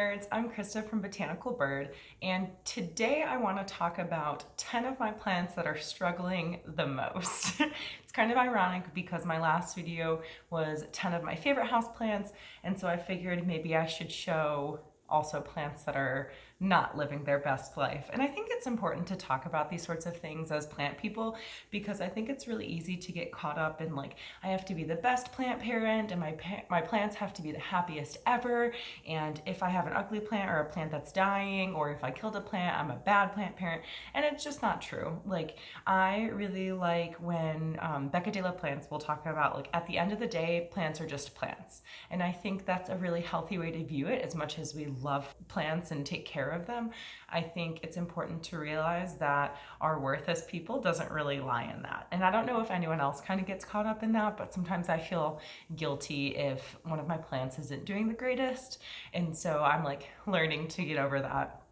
nerds, I'm Krista from Botanical Bird, and today I want to talk about 10 of my plants that are struggling the most. It's kind of ironic because my last video was 10 of my favorite houseplants, and so I figured maybe I should show also plants that are not living their best life. And I think it's important to talk about these sorts of things as plant people because I think it's really easy to get caught up in like, I have to be the best plant parent and my plants have to be the happiest ever. And if I have an ugly plant or a plant that's dying, or if I killed a plant, I'm a bad plant parent. And it's just not true. Like, I really like when Becca de la Plants will talk about, like, at the end of the day, plants are just plants. And I think that's a really healthy way to view it. As much as we love plants and take care of them, I think it's important to realize that our worth as people doesn't really lie in that. And I don't know if anyone else kind of gets caught up in that, but sometimes I feel guilty if one of my plants isn't doing the greatest. And so I'm like learning to get over that.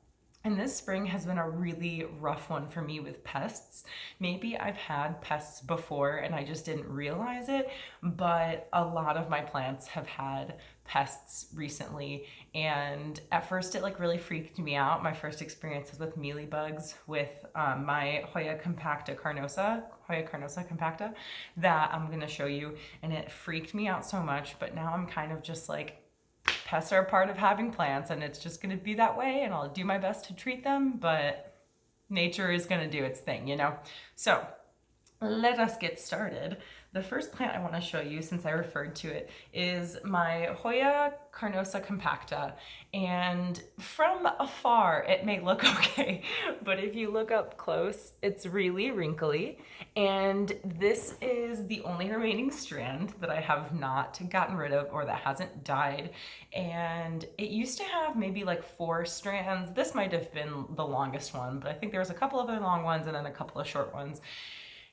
And this spring has been a really rough one for me with pests. Maybe I've had pests before and I just didn't realize it, but a lot of my plants have had pests recently. And at first it like really freaked me out. My first experience was with mealybugs with my Hoya carnosa compacta that I'm gonna show you. And it freaked me out so much, but now I'm kind of just like, pests are a part of having plants and it's just going to be that way, and I'll do my best to treat them, but nature is going to do its thing, you know? So let us get started. The first plant I want to show you, since I referred to it, is my Hoya carnosa compacta. And from afar, it may look okay, but if you look up close, it's really wrinkly. And this is the only remaining strand that I have not gotten rid of or that hasn't died. And it used to have maybe like 4 strands. This might have been the longest one, but I think there was a couple other long ones and then a couple of short ones.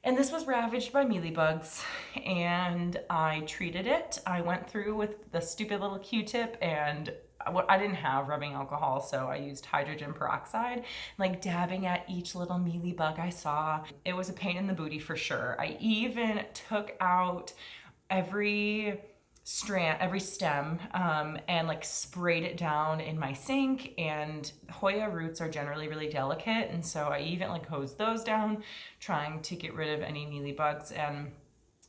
And this was ravaged by mealybugs, and I treated it. I went through with the stupid little Q-tip, and I didn't have rubbing alcohol, so I used hydrogen peroxide, like dabbing at each little mealybug I saw. It was a pain in the booty for sure. I even took out every stem and like sprayed it down in my sink. And Hoya roots are generally really delicate, and so I even like hosed those down, trying to get rid of any mealybugs. And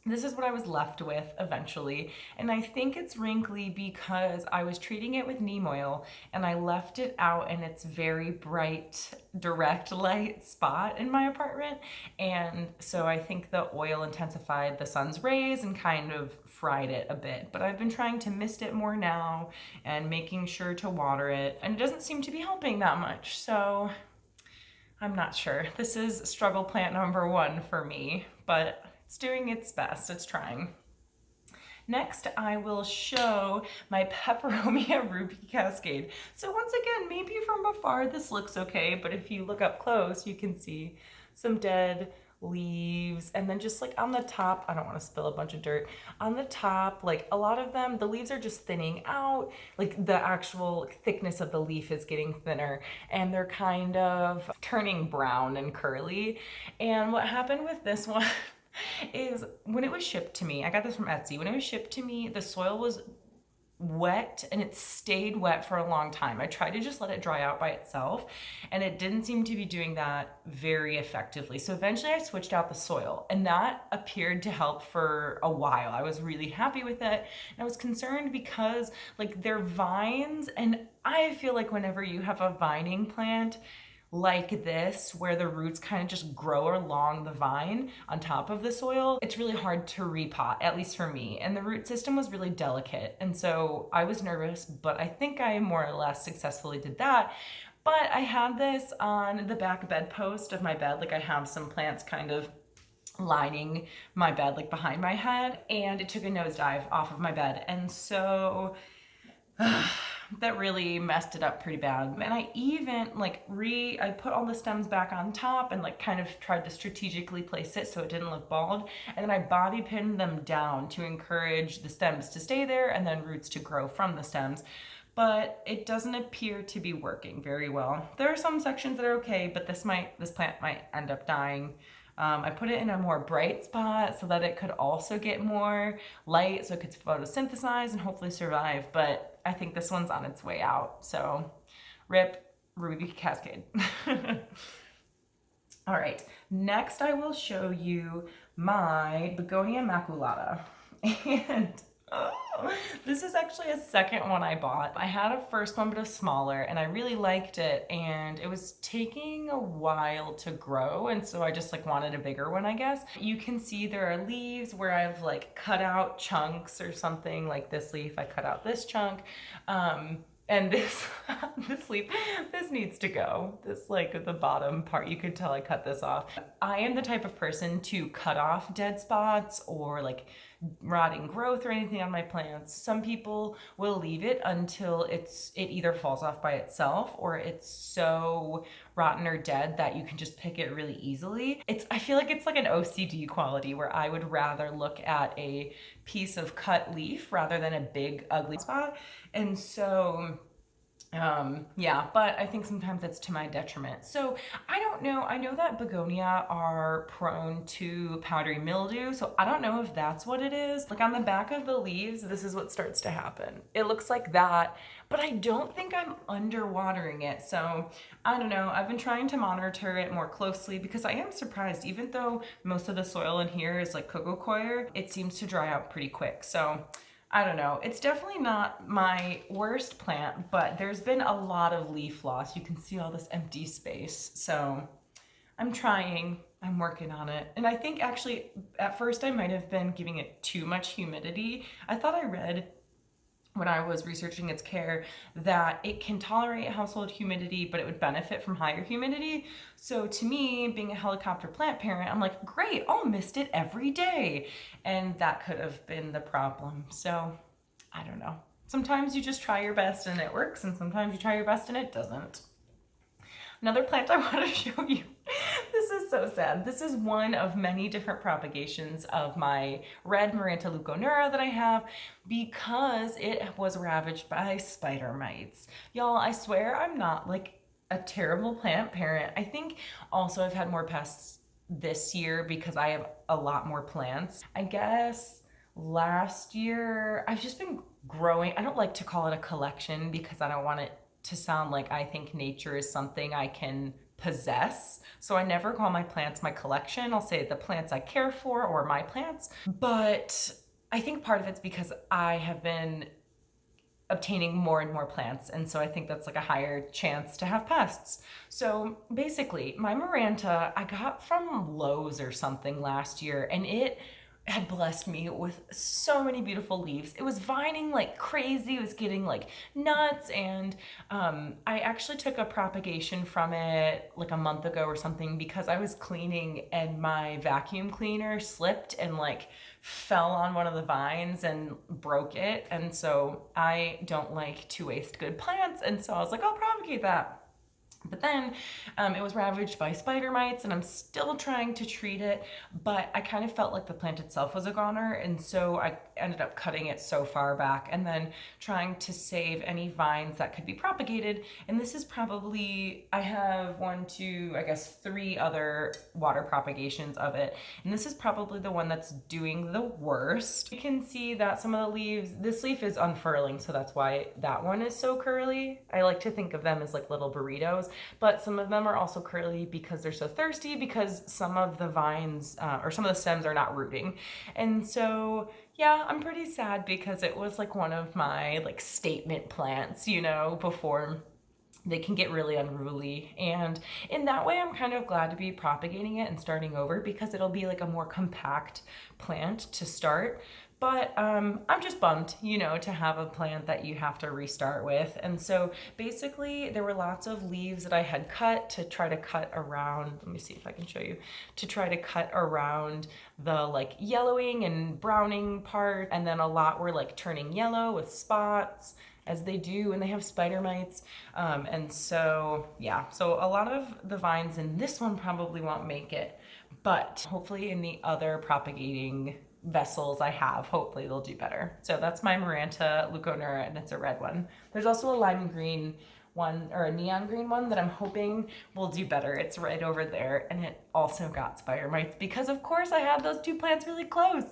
this is what I was left with eventually. And I think it's wrinkly because I was treating it with neem oil and I left it out in its very bright, direct light spot in my apartment. And so I think the oil intensified the sun's rays and kind of fried it a bit. But I've been trying to mist it more now and making sure to water it. And it doesn't seem to be helping that much. So I'm not sure. This is struggle plant number 1 for me, but it's doing its best, it's trying. Next, I will show my Peperomia ruby cascade. So once again, maybe from afar this looks okay, but if you look up close, you can see some dead leaves. And then just like on the top, I don't want to spill a bunch of dirt, on the top, like a lot of them, the leaves are just thinning out, like the actual thickness of the leaf is getting thinner and they're kind of turning brown and curly. And what happened with this one is when it was shipped to me, I got this from Etsy. When it was shipped to me, the soil was wet and it stayed wet for a long time. I tried to just let it dry out by itself and it didn't seem to be doing that very effectively. So eventually I switched out the soil and that appeared to help for a while. I was really happy with it. And I was concerned because like they're vines, and I feel like whenever you have a vining plant like this, where the roots kind of just grow along the vine on top of the soil, it's really hard to repot, at least for me. And the root system was really delicate. And so I was nervous, but I think I more or less successfully did that. But I had this on the back bedpost of my bed. Like I have some plants kind of lining my bed, like behind my head, and it took a nosedive off of my bed. And so that really messed it up pretty bad. And I even like I put all the stems back on top and like kind of tried to strategically place it so it didn't look bald. And then I bobby pinned them down to encourage the stems to stay there and then roots to grow from the stems. But it doesn't appear to be working very well. There are some sections that are okay, but this plant might end up dying. I put it in a more bright spot so that it could also get more light so it could photosynthesize and hopefully survive, but but I think this one's on its way out. So rip Ruby Cascade. All right, next I will show you my Begonia Maculata. And this is actually a second one I bought. I had a first one, but a smaller, and I really liked it, and it was taking a while to grow, and so I just like wanted a bigger one, I guess. You can see there are leaves where I've like cut out chunks or something, like this leaf, I cut out this chunk. And this this leaf, this needs to go. This like the bottom part, you could tell I cut this off. I am the type of person to cut off dead spots or like rotting growth or anything on my plants. Some people will leave it until it either falls off by itself or it's so rotten or dead that you can just pick it really easily. I feel like it's like an OCD quality where I would rather look at a piece of cut leaf rather than a big ugly spot. And so yeah, but I think sometimes it's to my detriment. So I don't know. I know that begonia are prone to powdery mildew, so I don't know if that's what it is. Like on the back of the leaves, this is what starts to happen. It looks like that, but I don't think I'm underwatering it. So I don't know. I've been trying to monitor it more closely because I am surprised, even though most of the soil in here is like coco coir, it seems to dry out pretty quick. So I don't know. It's definitely not my worst plant, but there's been a lot of leaf loss. You can see all this empty space. So I'm trying, I'm working on it. And I think actually at first I might have been giving it too much humidity. I thought I read when I was researching its care that it can tolerate household humidity, but it would benefit from higher humidity. So to me, being a helicopter plant parent, I'm like, great, I'll mist it every day. And that could have been the problem. So I don't know. Sometimes you just try your best and it works, and sometimes you try your best and it doesn't. Another plant I want to show you. This is so sad. This is one of many different propagations of my red Maranta leuconura that I have because it was ravaged by spider mites. Y'all, I swear I'm not like a terrible plant parent. I think also I've had more pests this year because I have a lot more plants. I guess last year I've just been growing. I don't like to call it a collection because I don't want it to sound like I think nature is something I can possess. So I never call my plants my collection. I'll say the plants I care for or my plants. But I think part of it's because I have been obtaining more and more plants. And so I think that's like a higher chance to have pests. So basically my Maranta I got from Lowe's or something last year, and it had blessed me with so many beautiful leaves. It was vining like crazy. It was getting like nuts, and I actually took a propagation from it like a month ago or something because I was cleaning and my vacuum cleaner slipped and like fell on one of the vines and broke it. And so I don't like to waste good plants, and so I was like, I'll propagate that. But then it was ravaged by spider mites, and I'm still trying to treat it, but I kind of felt like the plant itself was a goner, and so I ended up cutting it so far back and then trying to save any vines that could be propagated. And this is probably, I have 1, 2, I guess 3 other water propagations of it, and this is probably the one that's doing the worst. You can see that some of the leaves, this leaf is unfurling, so that's why that one is so curly. I like to think of them as like little burritos. But some of them are also curly because they're so thirsty, because some of the vines or some of the stems are not rooting. And so yeah, I'm pretty sad because it was like one of my like statement plants, you know, before they can get really unruly. And in that way, I'm kind of glad to be propagating it and starting over because it'll be like a more compact plant to start. But I'm just bummed, you know, to have a plant that you have to restart with. And so basically there were lots of leaves that I had cut to try to cut around, let me see if I can show you, to try to cut around the like yellowing and browning part. And then a lot were like turning yellow with spots, as they do when they have spider mites. And so, yeah, so a lot of the vines in this one probably won't make it, but hopefully in the other propagating vessels I have, hopefully they'll do better. So that's my Maranta leuconura, and it's a red one. There's also a lime green one, or a neon green one that I'm hoping will do better. It's right over there, and it also got spider mites because of course I had those two plants really close.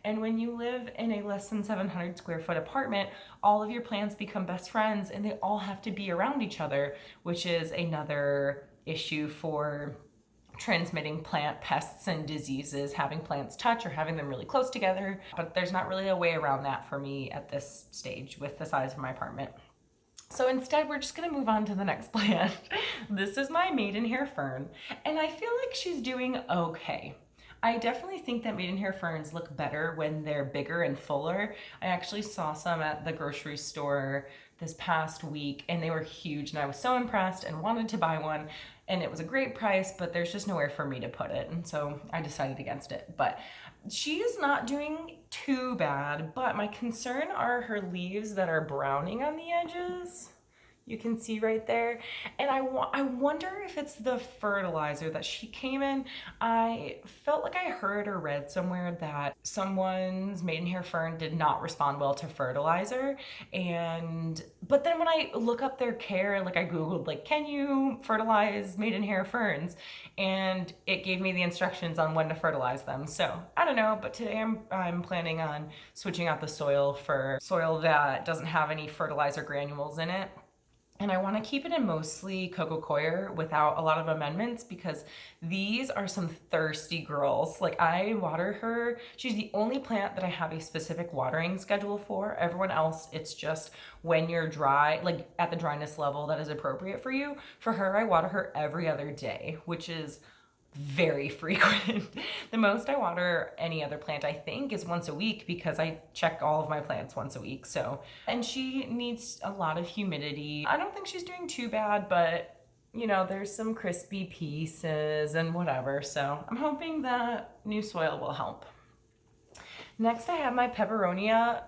And when you live in a less than 700 square foot apartment, all of your plants become best friends and they all have to be around each other, which is another issue for transmitting plant pests and diseases, having plants touch or having them really close together. But there's not really a way around that for me at this stage with the size of my apartment. So instead, we're just gonna move on to the next plant. This is my maidenhair fern, and I feel like she's doing okay. I definitely think that maidenhair ferns look better when they're bigger and fuller. I actually saw some at the grocery store this past week and they were huge, and I was so impressed and wanted to buy one, and it was a great price, but there's just nowhere for me to put it, and so I decided against it. But she is not doing too bad, but my concern are her leaves that are browning on the edges. You can see right there. And I wonder if it's the fertilizer that she came in. I felt like I heard or read somewhere that someone's maidenhair fern did not respond well to fertilizer. But then when I look up their care, like I Googled, like, can you fertilize maidenhair ferns? And it gave me the instructions on when to fertilize them. So I don't know, but today I'm planning on switching out the soil for soil that doesn't have any fertilizer granules in it. And I want to keep it in mostly coco coir without a lot of amendments because these are some thirsty girls. Like, I water her. She's the only plant that I have a specific watering schedule for. Everyone else, it's just when you're dry, like at the dryness level that is appropriate for you. For her, I water her every other day, which is very frequent. The most I water any other plant, I think, is once a week because I check all of my plants once a week. So, and she needs a lot of humidity. I don't think she's doing too bad, but you know, there's some crispy pieces and whatever. So I'm hoping that new soil will help. Next, I have my pepperonia.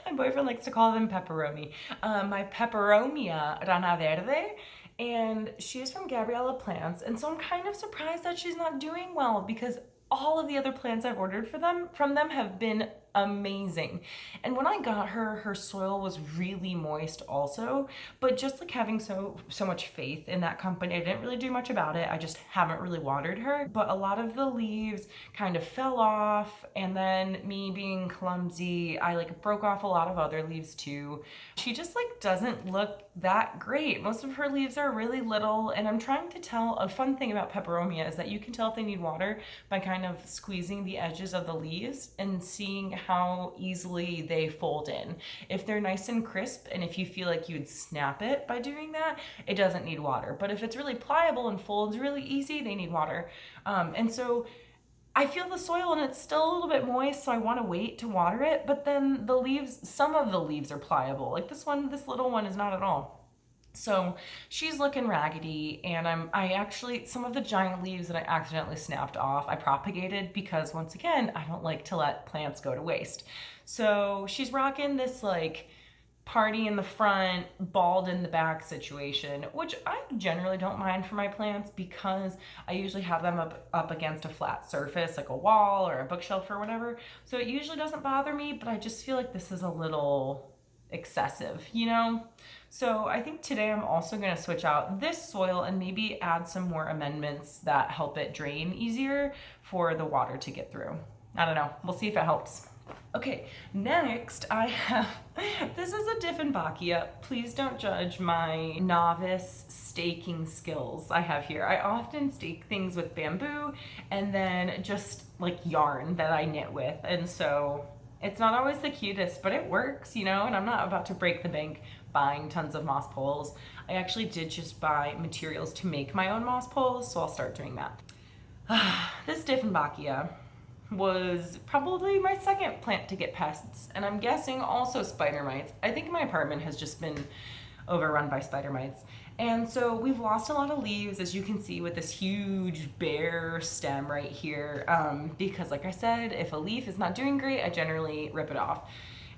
My boyfriend likes to call them pepperoni. My peperomia rana verde. And she's from Gabriella Plants, and so I'm kind of surprised that she's not doing well because all of the other plants I've ordered from them have been amazing. And when I got her, her soil was really moist also, but just like having so much faith in that company, I didn't really do much about it. I just haven't really watered her, but a lot of the leaves kind of fell off, and then me being clumsy, I like broke off a lot of other leaves too. She just like doesn't look that great. Most of her leaves are really little, and I'm trying to tell, a fun thing about peperomia is that you can tell if they need water by kind of squeezing the edges of the leaves and seeing how easily they fold in. If they're nice and crisp, and if you feel like you'd snap it by doing that, it doesn't need water. But if it's really pliable and folds really easy, they need water. And so I feel the soil and it's still a little bit moist, so I want to wait to water it. But then the leaves, some of the leaves are pliable. Like this little one is not at all. So she's looking raggedy, and I actually, some of the giant leaves that I accidentally snapped off, I propagated because, once again, I don't like to let plants go to waste. So she's rocking this like party in the front, bald in the back situation, which I generally don't mind for my plants because I usually have them up against a flat surface like a wall or a bookshelf or whatever. So it usually doesn't bother me, but I just feel like this is a little excessive, you know? So I think today I'm also going to switch out this soil and maybe add some more amendments that help it drain easier for the water to get through. I don't know. We'll see if it helps. Okay, next I have, this is a Dieffenbachia. Please don't judge my novice staking skills I have here. I often stake things with bamboo and then just like yarn that I knit with. And so it's not always the cutest, but it works, you know, and I'm not about to break the bank buying tons of moss poles. I actually did just buy materials to make my own moss poles, so I'll start doing that. This Dieffenbachia was probably my second plant to get pests, and I'm guessing also spider mites. I think my apartment has just been overrun by spider mites. And so we've lost a lot of leaves, as you can see with this huge bare stem right here, because like I said, if a leaf is not doing great, I generally rip it off.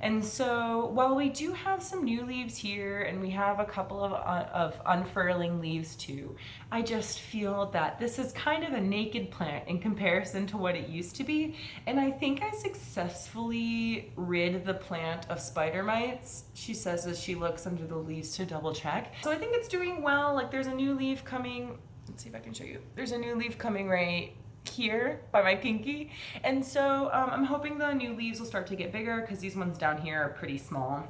And so while we do have some new leaves here and we have a couple of unfurling leaves too, I just feel that this is kind of a naked plant in comparison to what it used to be. And I think I successfully rid the plant of spider mites, she says as she looks under the leaves to double check. So I think it's doing well. Like there's a new leaf coming. Let's see if I can show you. There's a new leaf coming right here by my pinky. And so I'm hoping the new leaves will start to get bigger because these ones down here are pretty small.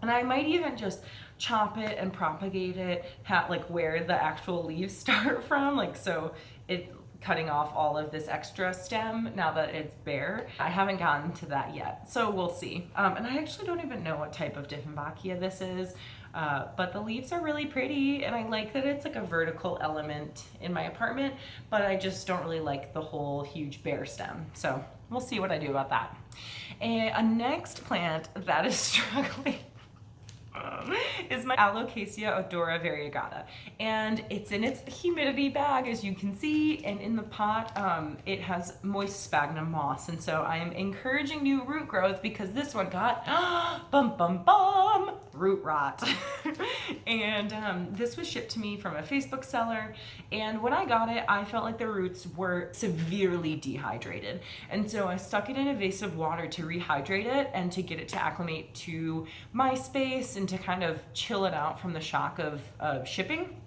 And I might even just chop it and propagate it like where the actual leaves start from, like so it cutting off all of this extra stem now that it's bare. I haven't gotten to that yet, so we'll see. And I actually don't even know what type of Dieffenbachia this is, but the leaves are really pretty, and I like that it's like a vertical element in my apartment, but I just don't really like the whole huge bare stem. So we'll see what I do about that. And a next plant that is struggling is my Alocasia odora variegata, and it's in its humidity bag, as you can see, and in the pot it has moist sphagnum moss, and so I am encouraging new root growth because this one got bum bum bum root rot. And this was shipped to me from a Facebook seller, and when I got it I felt like the roots were severely dehydrated, and so I stuck it in a vase of water to rehydrate it and to get it to acclimate to my space and to kind of chill it out from the shock of shipping.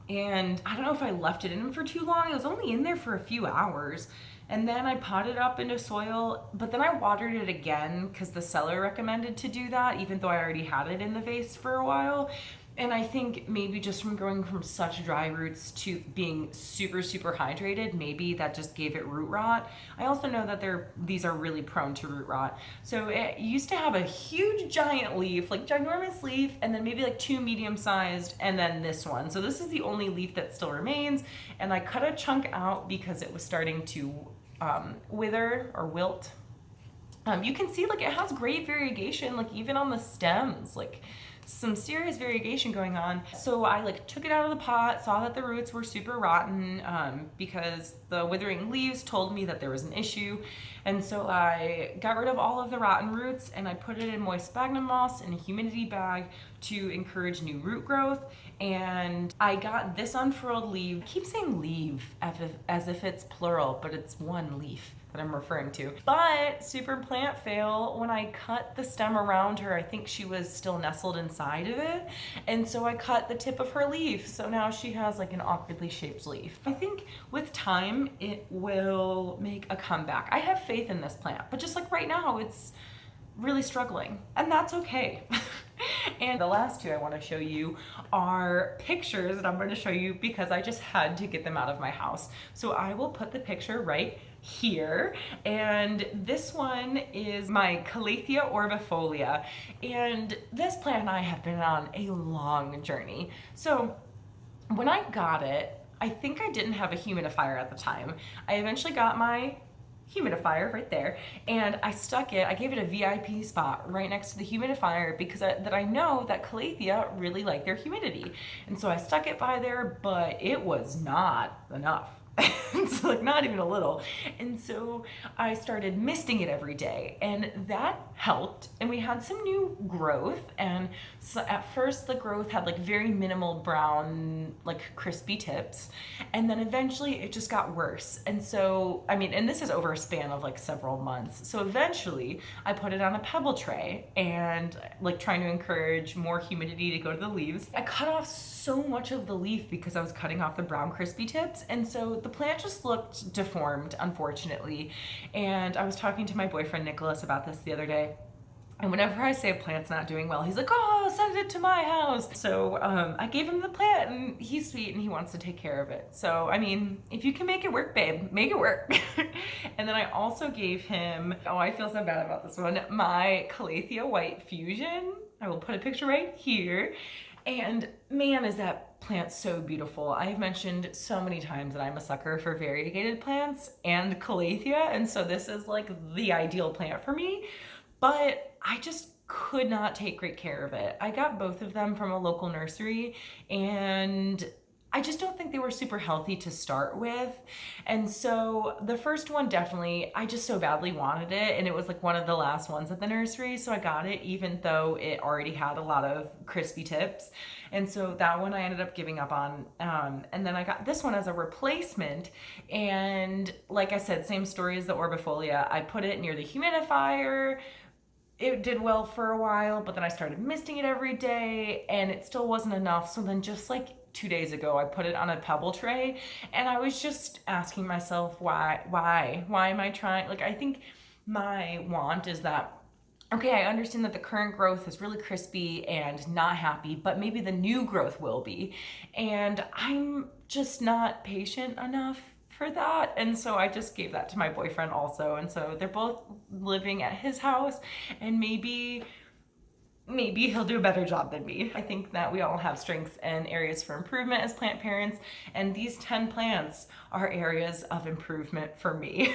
And I don't know if I left it in for too long. It was only in there for a few hours. And then I potted up into soil, but then I watered it again because the seller recommended to do that, even though I already had it in the vase for a while. And I think maybe just from growing from such dry roots to being super, super hydrated, maybe that just gave it root rot. I also know that these are really prone to root rot. So it used to have a huge giant leaf, like ginormous leaf, and then maybe like 2 medium-sized, and then this one. So this is the only leaf that still remains. And I cut a chunk out because it was starting to wither or wilt. You can see like it has great variegation, like even on the stems, like some serious variegation going on. So I like took it out of the pot, saw that the roots were super rotten because the withering leaves told me that there was an issue. And so I got rid of all of the rotten roots and I put it in moist sphagnum moss in a humidity bag to encourage new root growth. And I got this unfurled leaf. I keep saying leaf as if it's plural, but it's one leaf that I'm referring to. But super plant fail, when I cut the stem around her, I think she was still nestled inside of it. And so I cut the tip of her leaf. So now she has like an awkwardly shaped leaf. I think with time, it will make a comeback. I have faith in this plant, but just like right now, it's really struggling, and that's okay. And the last two I want to show you are pictures that I'm going to show you because I just had to get them out of my house. So I will put the picture right here, and this one is my Calathea orbifolia, and this plant and I have been on a long journey. So when I got it, I think I didn't have a humidifier at the time. I eventually got my humidifier right there, and I stuck it, I gave it a VIP spot right next to the humidifier because I know that Calathea really like their humidity. And so I stuck it by there, but it was not enough. It's like not even a little. And so I started misting it every day, and that helped, and we had some new growth. And so at first the growth had like very minimal brown, like crispy tips, and then eventually it just got worse. And so I mean, and this is over a span of like several months, so eventually I put it on a pebble tray and like trying to encourage more humidity to go to the leaves. I cut off so much of the leaf because I was cutting off the brown crispy tips, and so the plant just looked deformed, unfortunately. And I was talking to my boyfriend Nicholas about this the other day, and whenever I say a plant's not doing well, he's like, oh, send it to my house. So I gave him the plant, and he's sweet and he wants to take care of it. So I mean, if you can make it work, babe, make it work. And then I also gave him, oh, I feel so bad about this one, my Calathea white fusion. I will put a picture right here. And man, is that plant so beautiful. I've mentioned so many times that I'm a sucker for variegated plants and Calathea, and so this is like the ideal plant for me, but I just could not take great care of it. I got both of them from a local nursery, and I just don't think they were super healthy to start with. And so the first one, definitely, I just so badly wanted it. And it was like one of the last ones at the nursery. So I got it even though it already had a lot of crispy tips. And so that one I ended up giving up on. And then I got this one as a replacement. And like I said, same story as the Orbifolia. I put it near the humidifier. It did well for a while, but then I started misting it every day and it still wasn't enough. So then just like 2 days ago, I put it on a pebble tray and I was just asking myself, why am I trying? Like, I think my want is that, okay, I understand that the current growth is really crispy and not happy, but maybe the new growth will be. And I'm just not patient enough for that. And so I just gave that to my boyfriend also. And so they're both living at his house and maybe he'll do a better job than me. I think that we all have strengths and areas for improvement as plant parents, and these 10 plants are areas of improvement for me.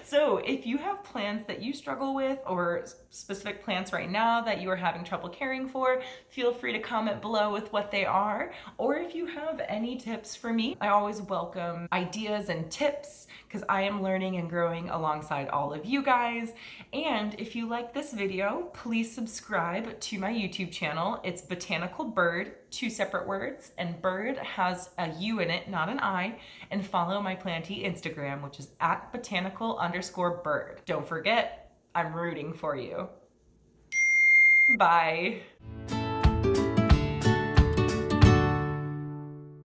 So if you have plants that you struggle with or specific plants right now that you are having trouble caring for, feel free to comment below with what they are. Or if you have any tips for me, I always welcome ideas and tips because I am learning and growing alongside all of you guys. And if you like this video, please subscribe to my YouTube channel. It's Botanical Bird, 2 separate words, and bird has a U in it, not an I. And follow my plantee Instagram, which is at botanical_bird. Don't forget, I'm rooting for you. Bye.